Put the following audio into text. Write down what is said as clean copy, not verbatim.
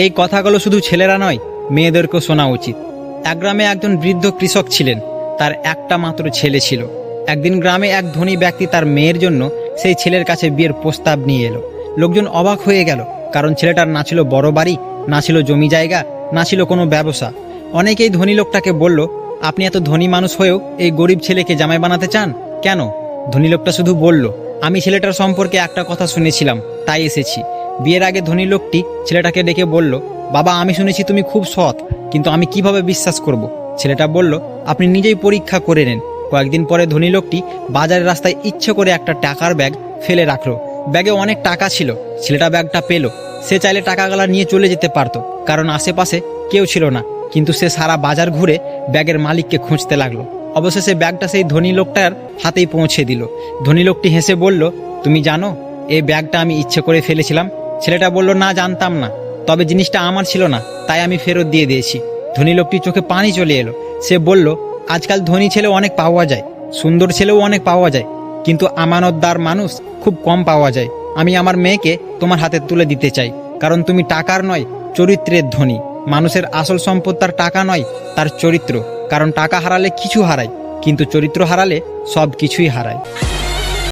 এই কথাগুলো শুধু ছেলেরা নয়, মেয়েদেরকেও শোনা উচিত। এক গ্রামে একজন বৃদ্ধ কৃষক ছিলেন। তার একটা মাত্র ছেলে ছিল। একদিন গ্রামে এক ধনী ব্যক্তি তার মেয়ের জন্য সেই ছেলের কাছে বিয়ের প্রস্তাব নিয়ে এলো। লোকজন অবাক হয়ে গেল, কারণ ছেলেটার না ছিল বড় বাড়ি, না ছিল জমি জায়গা, না ছিল কোনো ব্যবসা। অনেকেই ধনী লোকটাকে বলল, আপনি এত ধনী মানুষ হয়েও এই গরিব ছেলেকে জামাই বানাতে চান কেন? ধনী লোকটা শুধু বলল, আমি ছেলেটার সম্পর্কে একটা কথা শুনেছিলাম, তাই এসেছি। বিয়ের আগে ধনী লোকটি ছেলেটাকে ডেকে বলল, বাবা, আমি শুনেছি তুমি খুব সৎ, কিন্তু আমি কিভাবে বিশ্বাস করব? ছেলেটা বলল, আপনি নিজেই পরীক্ষা করে নেন। কয়েকদিন পরে ধনী লোকটি বাজারের রাস্তায় ইচ্ছে করে একটা টাকার ব্যাগ ফেলে রাখলো। ব্যাগে অনেক টাকা ছিল। ছেলেটা ব্যাগটা পেল। সে চাইলে টাকাগুলা নিয়ে চলে যেতে পারত, কারণ আশেপাশে কেউ ছিল না। কিন্তু সে সারা বাজার ঘুরে ব্যাগের মালিককে খুঁজতে লাগলো। অবশেষে ব্যাগটা সেই ধনী লোকটার হাতেই পৌঁছে দিল। ধনী লোকটি হেসে বলল, তুমি জানো, এই ব্যাগটা আমি ইচ্ছে করে ফেলেছিলাম। ছেলেটা বলল, না, জানতাম না, তবে জিনিসটা আমার ছিল না, তাই আমি ফেরত দিয়ে দিয়েছি। ধনী লোকটির চোখে পানি চলে এলো। সে বলল, আজকাল ধনী ছেলে অনেক পাওয়া যায়, সুন্দর ছেলেও অনেক পাওয়া যায়, কিন্তু আমানতদার মানুষ খুব কম পাওয়া যায়। আমি আমার মেয়েকে তোমার হাতে তুলে দিতে চাই, কারণ তুমি টাকার নয়, চরিত্রের ধনী। মানুষের আসল সম্পদ তার টাকা নয়, তার চরিত্র। কারণ টাকা হারালে কিছু হারায়, কিন্তু চরিত্র হারালে সব কিছুই হারায়।